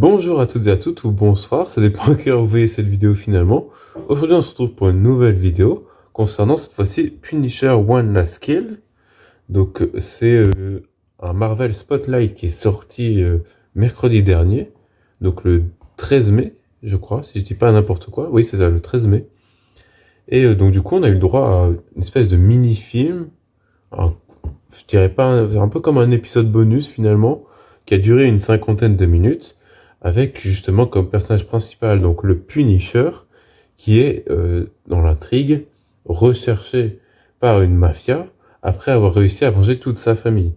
Bonjour à toutes et à toutes, ou bonsoir, ça dépend à quelle heure vous voyez cette vidéo finalement. Aujourd'hui on se retrouve pour une nouvelle vidéo concernant cette fois-ci Punisher One Last Kill. Donc c'est un Marvel Spotlight qui est sorti mercredi dernier, donc le 13 mai je crois, si je dis pas n'importe quoi, oui c'est ça, le 13 mai. Et donc du coup on a eu le droit à une espèce de mini-film, alors, je dirais pas, c'est un peu comme un épisode bonus finalement, qui a duré une cinquantaine de minutes, avec justement comme personnage principal donc le Punisher, qui est dans l'intrigue recherché par une mafia après avoir réussi à venger toute sa famille.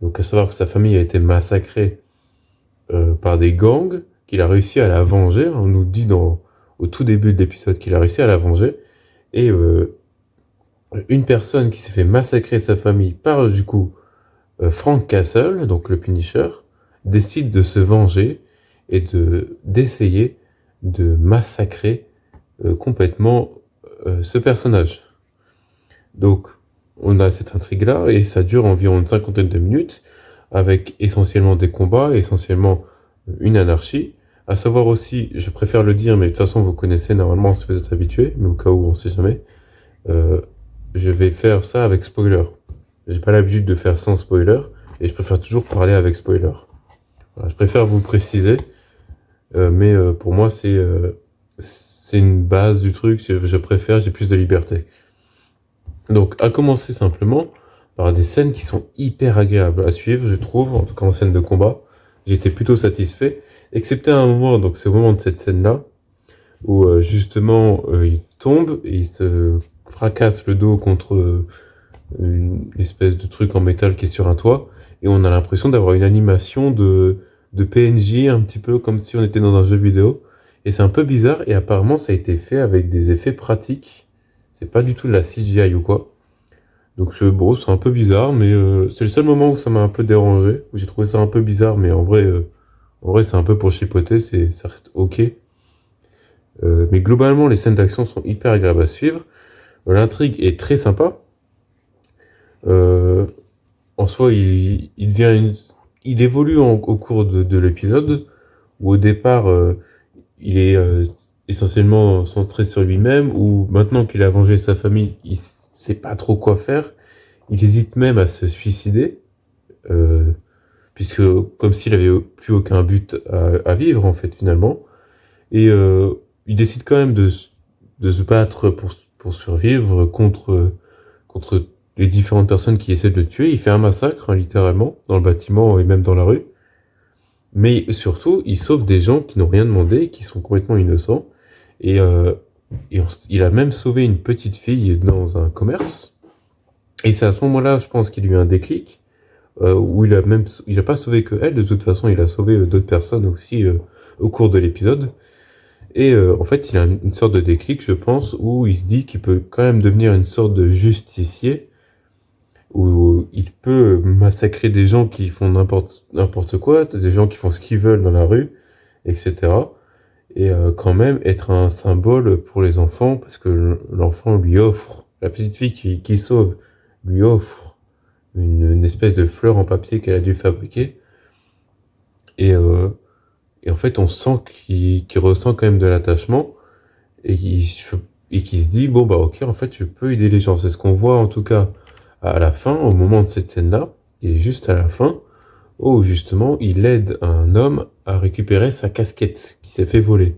Donc à savoir que sa famille a été massacrée par des gangs, qu'il a réussi à la venger. On nous dit au tout début de l'épisode qu'il a réussi à la venger. Et une personne qui s'est fait massacrer sa famille par du coup Frank Castle, donc le Punisher, décide de se venger et d'essayer de massacrer complètement ce personnage. Donc on a cette intrigue-là et ça dure environ une cinquantaine de minutes avec essentiellement des combats, essentiellement une anarchie. À savoir aussi, je préfère le dire, mais de toute façon vous connaissez normalement si vous êtes habitués, mais au cas où on sait jamais, je vais faire ça avec spoiler. J'ai pas l'habitude de faire sans spoiler et je préfère toujours parler avec spoiler. Voilà, je préfère vous le préciser, mais pour moi c'est une base du truc, je préfère, j'ai plus de liberté. Donc à commencer simplement par des scènes qui sont hyper agréables à suivre, je trouve, en tout cas en scène de combat. J'étais plutôt satisfait, excepté à un moment, donc c'est au moment de cette scène-là, où justement il tombe et il se fracasse le dos contre une espèce de truc en métal qui est sur un toit, et on a l'impression d'avoir une animation de PNJ, un petit peu comme si on était dans un jeu vidéo, et c'est un peu bizarre, et apparemment ça a été fait avec des effets pratiques, c'est pas du tout de la CGI ou quoi, donc bon, c'est un peu bizarre, mais c'est le seul moment où ça m'a un peu dérangé, où j'ai trouvé ça un peu bizarre, mais en vrai c'est un peu pour chipoter, ça reste ok. Mais globalement les scènes d'action sont hyper agréables à suivre, l'intrigue est très sympa. En soi, il évolue au cours de l'épisode, où au départ, il est essentiellement centré sur lui-même, où maintenant qu'il a vengé sa famille, il sait pas trop quoi faire. Il hésite même à se suicider, euh, puisque comme s'il avait plus aucun but à vivre, en fait, finalement. Et il décide quand même de se battre pour survivre contre les différentes personnes qui essaient de le tuer. Il fait un massacre, hein, littéralement, dans le bâtiment et même dans la rue. Mais surtout, il sauve des gens qui n'ont rien demandé, qui sont complètement innocents. Et, il a même sauvé une petite fille dans un commerce. Et c'est à ce moment-là, je pense qu'il y a eu un déclic, où il a pas sauvé que elle, de toute façon, il a sauvé d'autres personnes aussi au cours de l'épisode. Et en fait, il a une sorte de déclic, je pense, où il se dit qu'il peut quand même devenir une sorte de justicier, où il peut massacrer des gens qui font n'importe quoi, des gens qui font ce qu'ils veulent dans la rue, etc. Et quand même être un symbole pour les enfants, parce que l'enfant lui offre, la petite fille qui sauve, lui offre une espèce de fleur en papier qu'elle a dû fabriquer. Et, euh, et en fait, on sent qu'il ressent quand même de l'attachement, et qu'il se dit, bon bah ok, en fait, je peux aider les gens. C'est ce qu'on voit en tout cas à la fin, au moment de cette scène-là, et juste à la fin, où justement il aide un homme à récupérer sa casquette qui s'est fait voler.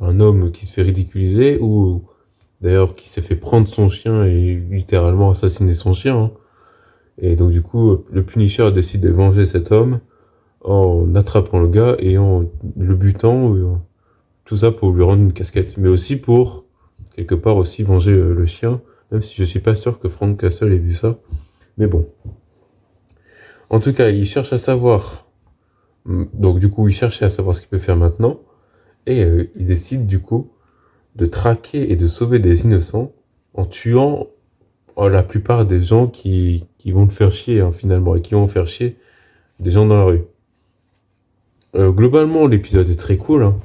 Un homme qui se fait ridiculiser, ou d'ailleurs qui s'est fait prendre son chien et littéralement assassiner son chien, hein. Et donc du coup, le Punisher décide de venger cet homme en attrapant le gars et en le butant, tout ça pour lui rendre une casquette, mais aussi pour, quelque part aussi, venger le chien, même si je suis pas sûr que Frank Castle ait vu ça, mais bon. En tout cas, il cherche à savoir, donc du coup, il cherchait à savoir ce qu'il peut faire maintenant, et il décide du coup de traquer et de sauver des innocents en tuant la plupart des gens qui vont le faire chier, hein, finalement, et qui vont faire chier des gens dans la rue. Globalement, l'épisode est très cool, hein.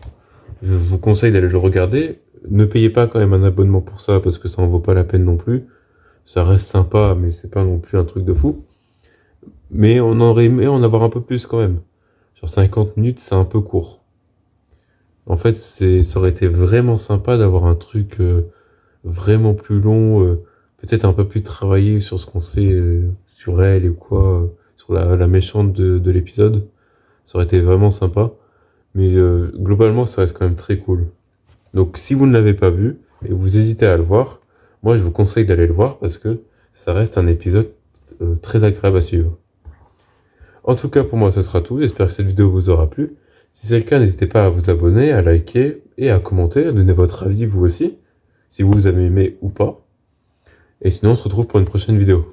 Je vous conseille d'aller le regarder. Ne payez pas quand même un abonnement pour ça, parce que ça en vaut pas la peine non plus. Ça reste sympa, mais c'est pas non plus un truc de fou. Mais on aurait aimé en avoir un peu plus quand même. Sur 50 minutes, c'est un peu court. En fait, ça aurait été vraiment sympa d'avoir un truc vraiment plus long, peut-être un peu plus travaillé sur ce qu'on sait sur elle ou quoi, sur la méchante de l'épisode. Ça aurait été vraiment sympa. Mais globalement, ça reste quand même très cool. Donc si vous ne l'avez pas vu et que vous hésitez à le voir, moi je vous conseille d'aller le voir parce que ça reste un épisode très agréable à suivre. En tout cas, pour moi, ce sera tout. J'espère que cette vidéo vous aura plu. Si c'est le cas, n'hésitez pas à vous abonner, à liker et à commenter, à donner votre avis vous aussi, si vous avez aimé ou pas. Et sinon, on se retrouve pour une prochaine vidéo.